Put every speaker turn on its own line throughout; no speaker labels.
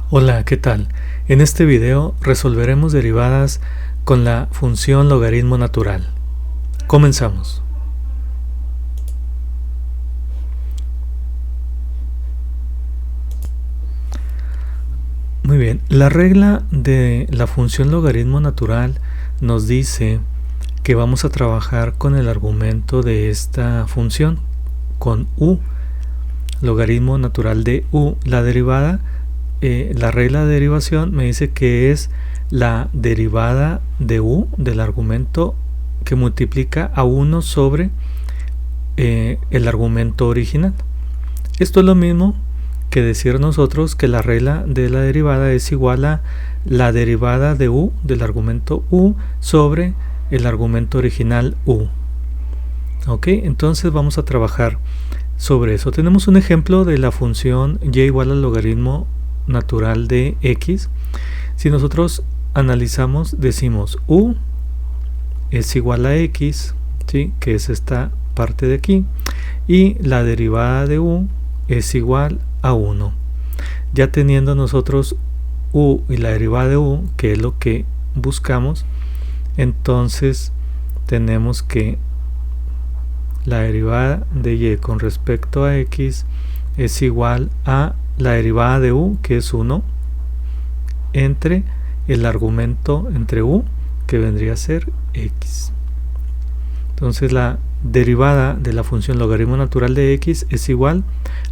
Hola, ¿qué tal? En este video resolveremos derivadas con la función logaritmo natural. Comenzamos. Muy bien, la regla de la función logaritmo natural nos dice que vamos a trabajar con el argumento de esta función, con u, logaritmo natural de u. La derivada, la regla de derivación me dice que es la derivada de u del argumento que multiplica a 1 sobre el argumento original. Esto es lo mismo que decir nosotros que la regla de la derivada es igual a la derivada de u del argumento u sobre el argumento original u. Ok, entonces vamos a trabajar sobre eso. Tenemos un ejemplo de la función y igual al logaritmo natural de x. Si nosotros analizamos, decimos u es igual a x, ¿sí? Que es esta parte de aquí, y la derivada de u es igual a 1. Ya teniendo nosotros u y la derivada de u, que es lo que buscamos, entonces tenemos que la derivada de y con respecto a x es igual a la derivada de u, que es 1, entre el argumento entre u, que vendría a ser x. Entonces la derivada de la función logaritmo natural de x es igual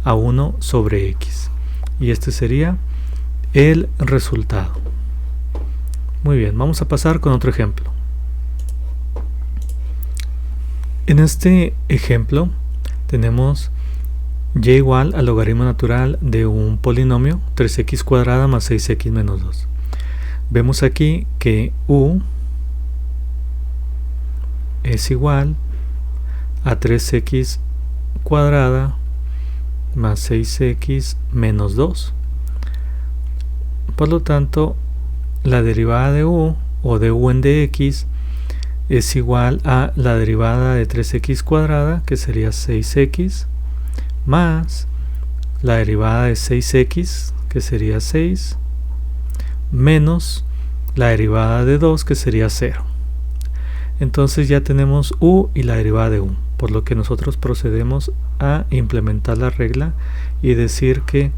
a 1 sobre x. Y este sería el resultado. Muy bien, vamos a pasar con otro ejemplo. En este ejemplo tenemos y igual al logaritmo natural de un polinomio 3x cuadrada más 6x menos 2. Vemos aquí que u es igual a 3x cuadrada más 6x menos 2. Por lo tanto, la derivada de u o de u en dx es igual a la derivada de 3x cuadrada, que sería 6x, más la derivada de 6x, que sería 6, menos la derivada de 2, que sería 0. Entonces ya tenemos u y la derivada de u, por lo que nosotros procedemos a implementar la regla y decir que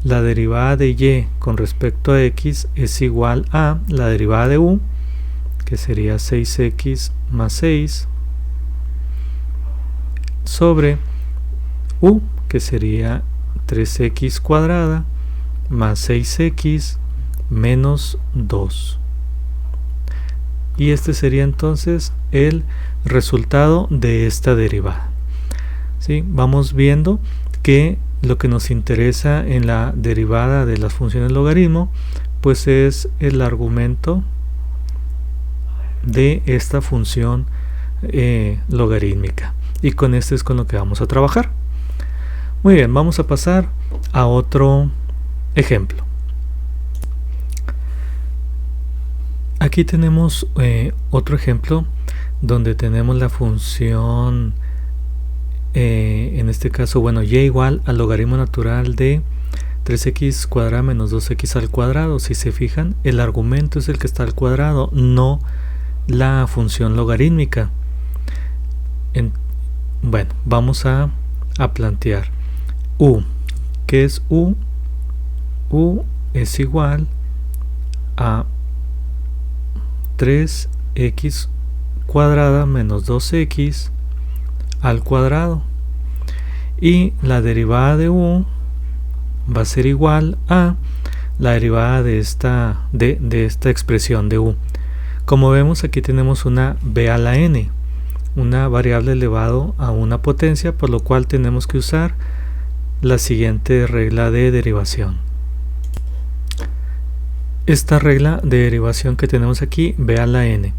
la derivada de y con respecto a x es igual a la derivada de u, que sería 6x más 6, sobre u, que sería 3x cuadrada más 6x menos 2. Y este sería entonces el resultado de esta derivada. ¿Sí? Vamos viendo que lo que nos interesa en la derivada de las funciones logaritmo pues es el argumento de esta función logarítmica, y con este es con lo que vamos a trabajar. Muy bien, vamos a pasar a otro ejemplo. Aquí tenemos otro ejemplo donde tenemos la función en este caso, bueno, y igual al logaritmo natural de 3x cuadrada menos 2x al cuadrado. Si se fijan, el argumento es el que está al cuadrado, no la función logarítmica. Bueno, vamos a plantear u. ¿Qué es u? U es igual a 3x cuadrada menos 2x al cuadrado, y la derivada de u va a ser igual a la derivada de esta expresión de u. Como vemos, aquí tenemos una b a la n, una variable elevado a una potencia, por lo cual tenemos que usar la siguiente regla de derivación. Esta regla de derivación que tenemos aquí, b a la n,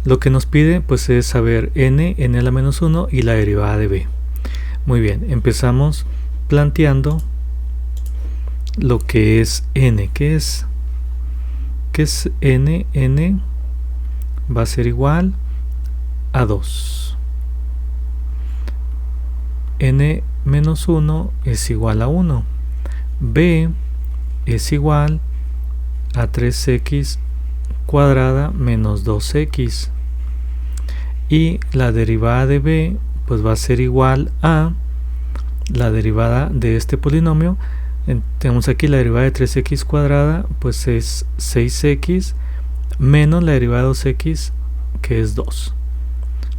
lo que nos pide pues es saber n a la menos 1 y la derivada de b. Muy bien, empezamos planteando lo que es n. ¿Qué es n? N va a ser igual a 2. N menos 1 es igual a 1. b es igual a 3x cuadrada menos 2x, y la derivada de b pues va a ser igual a la derivada de este polinomio. Tenemos aquí la derivada de 3x cuadrada, pues es 6x menos la derivada de 2x, que es 2.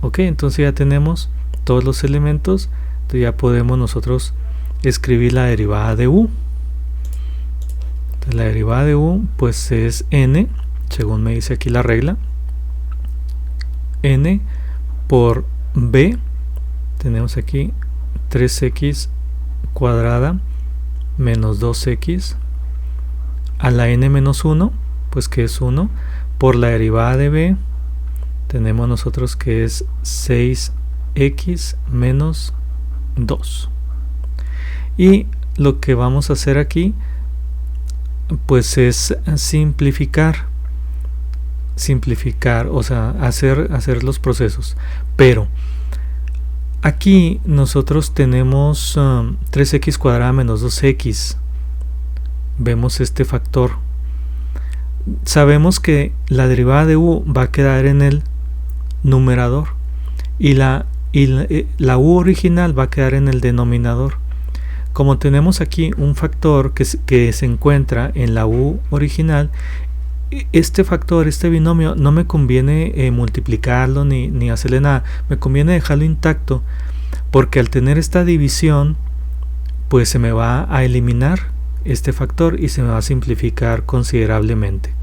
Ok, entonces ya tenemos todos los elementos. Entonces ya podemos nosotros escribir la derivada de u. Entonces la derivada de u pues es n, según me dice aquí la regla, n por b. Tenemos aquí 3x cuadrada menos 2x a la n menos 1, pues que es 1, por la derivada de b tenemos nosotros que es 6x menos 2. Y lo que vamos a hacer aquí pues es simplificar, o sea, hacer los procesos. Pero aquí nosotros tenemos 3x cuadrada menos 2x. Vemos este factor. Sabemos que la derivada de u va a quedar en el numerador y la u original va a quedar en el denominador. Como tenemos aquí un factor que se encuentra en la u original, este factor, este binomio, no me conviene multiplicarlo ni hacerle nada. Me conviene dejarlo intacto, porque al tener esta división pues se me va a eliminar este factor y se me va a simplificar considerablemente.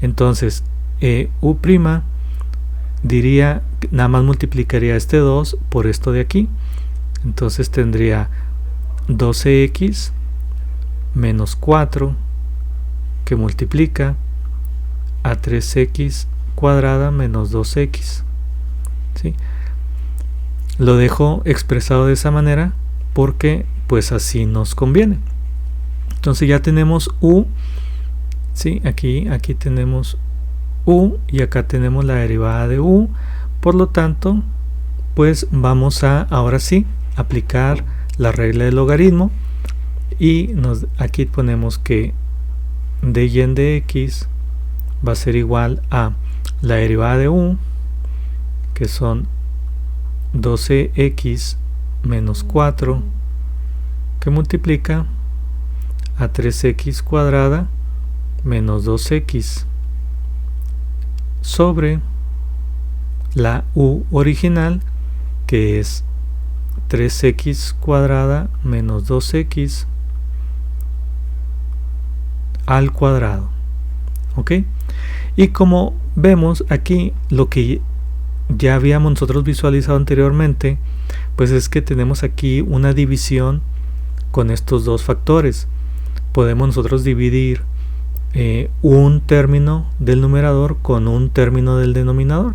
Entonces u' diría, nada más multiplicaría este 2 por esto de aquí. Entonces tendría 12x menos 4 que multiplica a 3x cuadrada menos 2x. ¿Sí? Lo dejo expresado de esa manera porque pues así nos conviene. Entonces ya tenemos u, ¿sí? Aquí tenemos u y acá tenemos la derivada de u. Por lo tanto, pues vamos a ahora sí aplicar la regla del logaritmo y aquí ponemos que d y en de x va a ser igual a la derivada de u, que son 12x menos 4 que multiplica a 3x cuadrada menos 2x sobre la u original, que es 3x cuadrada menos 2x al cuadrado. ¿Ok? Y como vemos aquí, lo que ya habíamos nosotros visualizado anteriormente, pues es que tenemos aquí una división con estos dos factores. Podemos nosotros dividir un término del numerador con un término del denominador.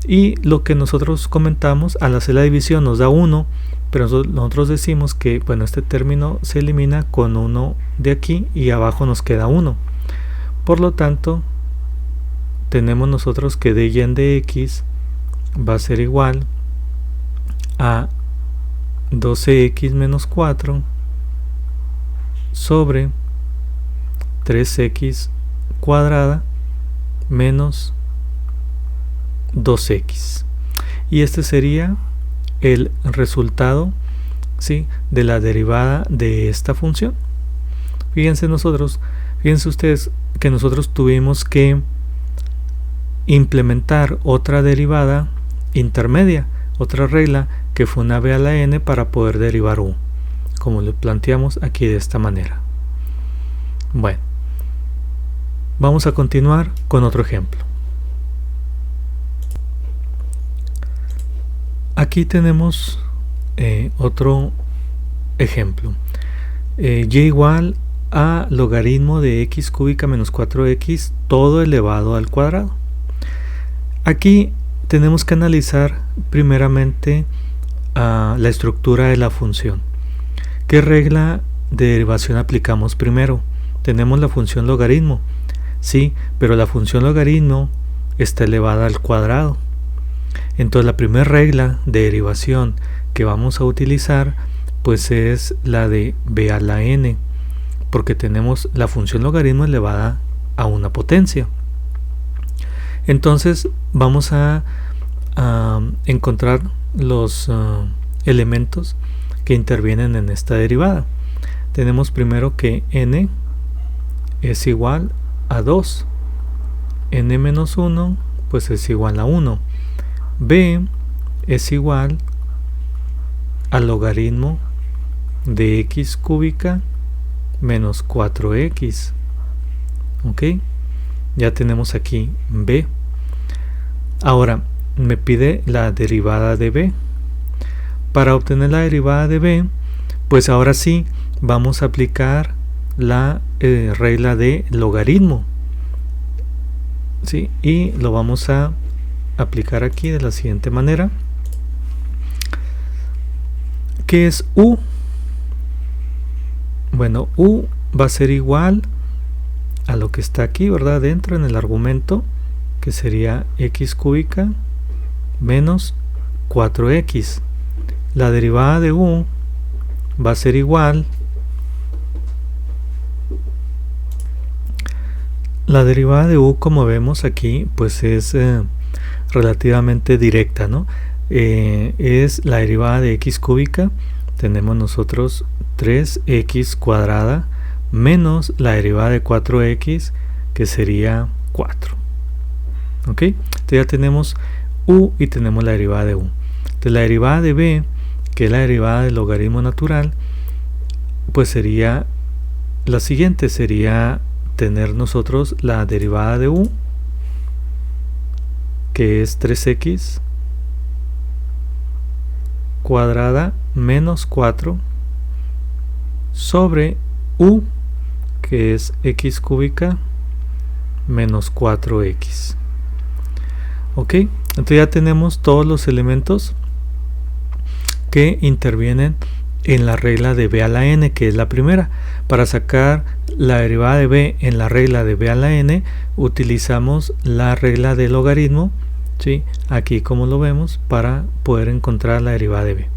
Y lo que nosotros comentamos, al hacer la división nos da 1, pero nosotros decimos que bueno, este término se elimina con 1 de aquí y abajo nos queda 1. Por lo tanto, tenemos nosotros que d y en de x va a ser igual a 12x menos 4 sobre 3x cuadrada menos 2x. Y este sería el resultado, ¿sí?, de la derivada de esta función. Fíjense ustedes que nosotros tuvimos que implementar otra derivada intermedia, otra regla que fue una b a la n para poder derivar u, como lo planteamos aquí de esta manera. Bueno, vamos a continuar con otro ejemplo. Aquí tenemos otro ejemplo. Y igual a logaritmo de x cúbica menos 4x todo elevado al cuadrado. Aquí tenemos que analizar primeramente la estructura de la función. ¿Qué regla de derivación aplicamos primero? Tenemos la función logaritmo, sí, pero la función logaritmo está elevada al cuadrado. Entonces la primera regla de derivación que vamos a utilizar pues es la de b a la n. porque tenemos la función logaritmo elevada a una potencia. Entonces vamos a encontrar los elementos que intervienen en esta derivada. Tenemos primero que n es igual a 2, n menos 1 pues es igual a 1, b es igual al logaritmo de x cúbica menos 4x. Ok, ya tenemos aquí b. Ahora me pide la derivada de b. Para obtener la derivada de b, pues ahora sí vamos a aplicar la regla de logaritmo, ¿sí? Y lo vamos a aplicar aquí de la siguiente manera. ¿Qué es u? Bueno, u va a ser igual a lo que está aquí, ¿verdad? Dentro en el argumento, que sería x cúbica menos 4x. La derivada de u va a ser igual. La derivada de u, como vemos aquí, pues es relativamente directa, ¿no? Es la derivada de x cúbica. Tenemos nosotros 3x cuadrada menos la derivada de 4x, que sería 4. ¿Ok? Entonces ya tenemos u y tenemos la derivada de u. Entonces la derivada de b, que es la derivada del logaritmo natural, pues sería la siguiente, sería tener nosotros la derivada de u, que es 3x cuadrada menos 4 sobre u, que es x cúbica menos 4x. Ok, entonces ya tenemos todos los elementos que intervienen en la regla de b a la n, que es la primera. Para sacar la derivada de b en la regla de b a la n, utilizamos la regla de logaritmo, ¿sí? Aquí como lo vemos, para poder encontrar la derivada de b.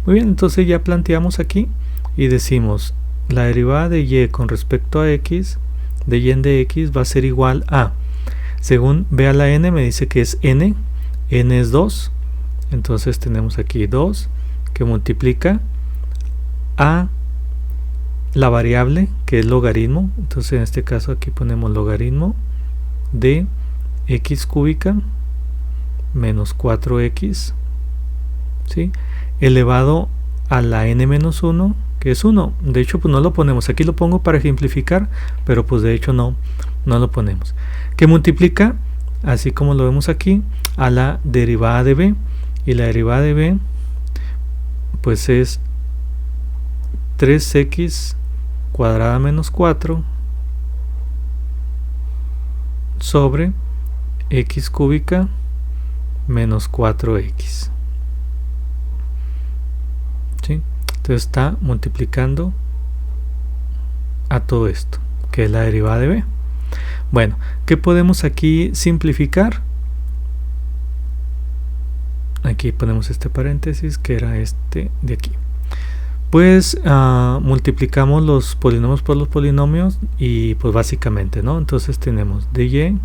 Muy bien, entonces ya planteamos aquí y decimos la derivada de y con respecto a x, de y en de x, va a ser igual a, según b a la n me dice que es n es 2, entonces tenemos aquí 2 que multiplica a la variable, que es logaritmo, entonces en este caso aquí ponemos logaritmo de x cúbica menos 4x, ¿sí? Elevado a la n menos 1, que es 1. De hecho, pues no lo ponemos, aquí lo pongo para ejemplificar, pero pues de hecho no lo ponemos, que multiplica, así como lo vemos aquí, a la derivada de b, y la derivada de b pues es 3x cuadrada menos 4 sobre x cúbica menos 4x. ¿Sí? Entonces está multiplicando a todo esto, que es la derivada de b. Bueno, ¿qué podemos aquí simplificar? Aquí ponemos este paréntesis, que era este de aquí. Pues multiplicamos los polinomios por los polinomios y pues básicamente, ¿no? Entonces tenemos dy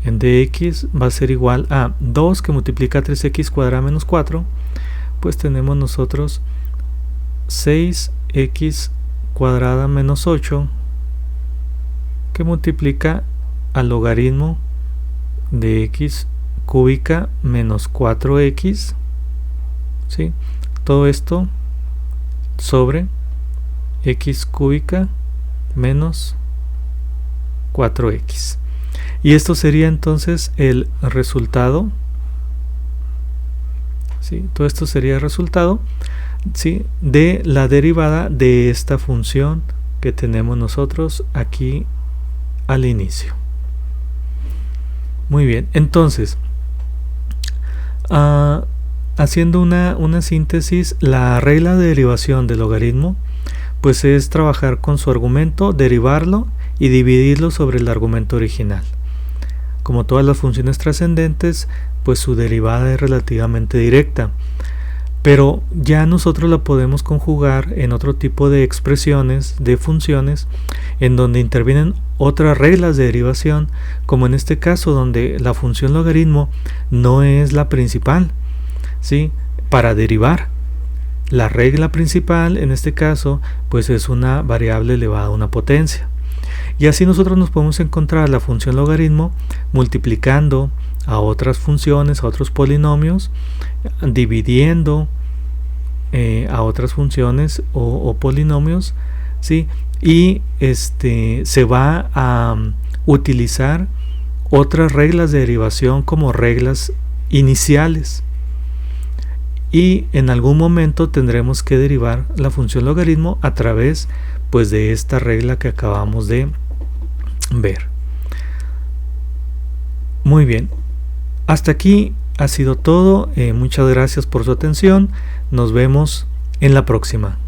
en dx va a ser igual a 2 que multiplica 3x cuadrada menos 4, pues tenemos nosotros 6x cuadrada menos 8 que multiplica al logaritmo de x cúbica menos 4x, ¿sí? Todo esto sobre x cúbica menos 4x. Y esto sería entonces el resultado, ¿sí? Todo esto sería el resultado, ¿sí?, de la derivada de esta función que tenemos nosotros aquí al inicio. Muy bien, entonces haciendo una síntesis, la regla de derivación del logaritmo pues es trabajar con su argumento, derivarlo y dividirlo sobre el argumento original. Como todas las funciones trascendentes, pues su derivada es relativamente directa. pero ya nosotros la podemos conjugar en otro tipo de expresiones, de funciones, en donde intervienen otras reglas de derivación, como en este caso donde la función logaritmo no es la principal, ¿sí? Para derivar. La regla principal en este caso pues es una variable elevada a una potencia. Y así nosotros nos podemos encontrar la función logaritmo multiplicando a otras funciones, a otros polinomios, dividiendo a otras funciones o polinomios, ¿sí? Y se va a utilizar otras reglas de derivación como reglas iniciales. Y en algún momento tendremos que derivar la función logaritmo a través pues de esta regla que acabamos de ver. Muy bien, hasta aquí ha sido todo. Muchas gracias por su atención. Nos vemos en la próxima.